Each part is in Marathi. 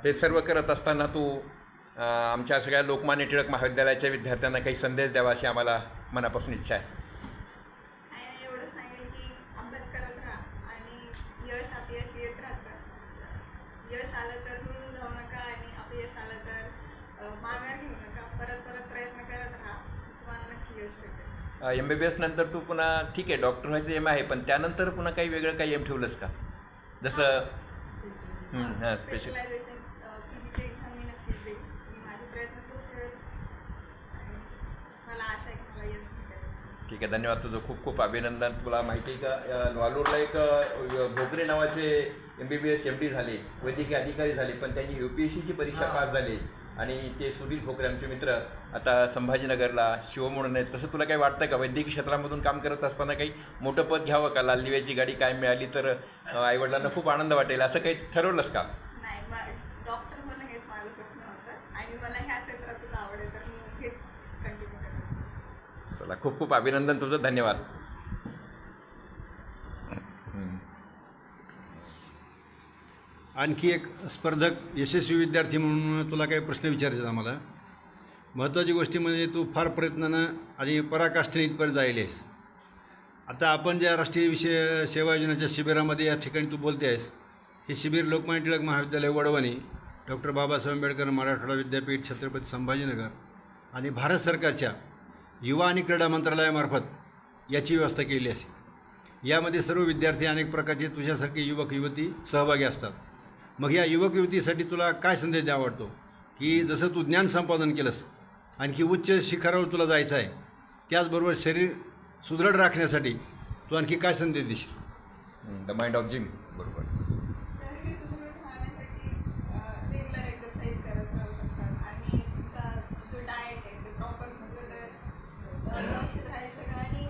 हे सर्व करत असताना तू आमच्या सगळ्या लोकमान्य टिळक महाविद्यालयाच्या विद्यार्थ्यांना काही संदेश द्यावा अशी आम्हाला मनापासून इच्छा आहे. एवढं सांगेल की अभ्यास करत राहा आणि यश अपयश येत राहतं. यश आलं तर रुळून जाऊ नका आणि अपयश आलं तर माघार घेऊ नका. परत परत प्रयत्न करत राहा, तुम्हाला नक्की यश भेटेल. MBBS नंतर तू पुन्हा ठीक आहे डॉक्टर व्हायचं एम आहे, पण त्यानंतर पुन्हा काही वेगळं काही एम ठेवलंस का? जसं स्पेशलायझेशन PGची एक्झाम मी नक्कीच देईन. मी माझे प्रयत्न सुरू ठेवेल आणि मला आशा आहे की मला यश भेटेल. ठीक आहे, धन्यवाद. तुझं खूप खूप अभिनंदन. तुला माहिती आहे का वालूरला एक भोगरे नावाचे MBBS MD झाले, वैद्यकीय अधिकारी झाले, पण त्यांनी UPSCची परीक्षा पास झाली आणि ते सुनील भोकरे आमचे मित्र आता संभाजीनगरला शिव म्हणून आहेत. तसं तुला काही वाटतं का वैद्यकीय क्षेत्रामधून काम करत असताना काही मोठं पद घ्यावं का? लाल दिव्याची गाडी काय मिळाली तर आईवडिलांना खूप आनंद वाटेल, असं काही ठरवलंस का? नाही, डॉक्टर होणं हेच माझं स्वप्न होतं आणि मला ह्या क्षेत्रातच आवड आहे, तर मी हेच कंटिन्यू करते. चला, खूप खूप अभिनंदन तुझं. धन्यवाद. आणखी एक स्पर्धक यशस्वी विद्यार्थी म्हणून तुला काही प्रश्न विचारायचे आम्हाला. महत्त्वाची गोष्टी म्हणजे तू फार प्रयत्नानं आणि पराकाष्ठेने इथपर्यंत जायले आहेस. आता आपण ज्या राष्ट्रीय सेवा योजनेच्या शिबिरामध्ये या ठिकाणी तू बोलते आहेस, हे शिबिर लोकमान्य टिळक महाविद्यालय वडवणी, डॉक्टर बाबासाहेब आंबेडकर मराठवाडा विद्यापीठ छत्रपती संभाजीनगर आणि भारत सरकारच्या युवा आणि क्रीडा मंत्रालयामार्फत याची व्यवस्था केली असेल. यामध्ये सर्व विद्यार्थी अनेक प्रकारचे तुझ्यासारखे युवक युवती सहभागी असतात. मग या युवक युवतीसाठी तुला काय संदेश द्यावा वाटतो की जसं तू ज्ञान संपादन केलंस, आणखी उच्च शिखरावर तुला जायचं आहे, त्याचबरोबर शरीर सुदृढ राखण्यासाठी तू आणखी काय संदेश देशील? The mind of gym. बरोबर. शरीर सुदृढ राहण्यासाठी रेग्युलर एक्सरसाइज करत राहू शकतात आणि तुमचा जो डाएट आहे ते प्रॉपर घेतलं तर व्यवस्थित राहील सगळं. आणि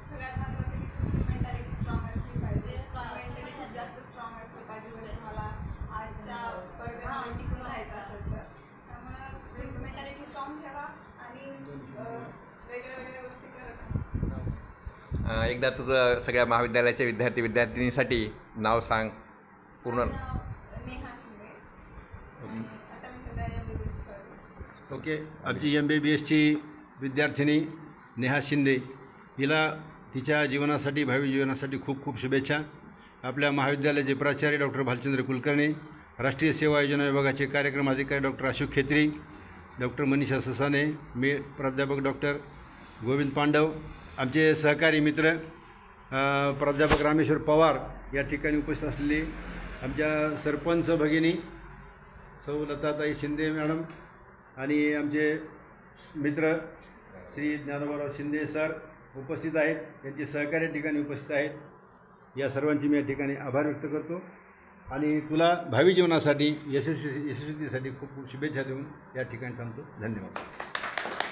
सगळ्यात महत्त्वाचं की तुमची मेंटॅलिटी स्ट्रॉंग असली पाहिजे. मेंटली खूप जास्त स्ट्रॉंग असली पाहिजे म्हणजे तुम्हाला आजच्या स्पर्धेमध्ये टिकून राहायचं असेल तर. त्यामुळं तुमची मेंटॅलिटी स्ट्रॉंग ठेवा आणि वेगळ्या वेगळ्या गोष्टी करत राहा. एकदा तुझं सगळ्या महाविद्यालयाच्या विद्यार्थिनीसाठी नाव सांग पूर्ण. नेहा शिंदे आणि आता मी सध्या MBBS करते. ओके. आमची MBBSची विद्यार्थिनी नेहा शिंदे, हिला तिच्या जीवनासाठी भावी जीवनासाठी खूप खूप शुभेच्छा. आपल्या महाविद्यालयाचे प्राचार्य डॉक्टर भालचंद्र कुलकर्णी, राष्ट्रीय सेवा योजना विभागाचे कार्यक्रम अधिकारी डॉक्टर अशोक खेत्री, डॉक्टर मनीषा ससाने, मी प्राध्यापक डॉक्टर गोविंद पांडव, आमचे सहकारी मित्र प्राध्यापक रामेश्वर पवार या ठिकाणी उपस्थित असलेली आमच्या सरपंच भगिनी सौ लताताई शिंदे मॅडम आणि आमचे मित्र श्री ज्ञानोबाराव शिंदे सर उपस्थित आहेत, त्यांचे सहकारी ठिकाणी उपस्थित आहेत. या सर्वांची मी या ठिकाणी आभार व्यक्त करतो आणि तुला भावी जीवनासाठी यशस्वीतेसाठी खूप खूप शुभेच्छा देऊन या ठिकाणी थांबतो. धन्यवाद.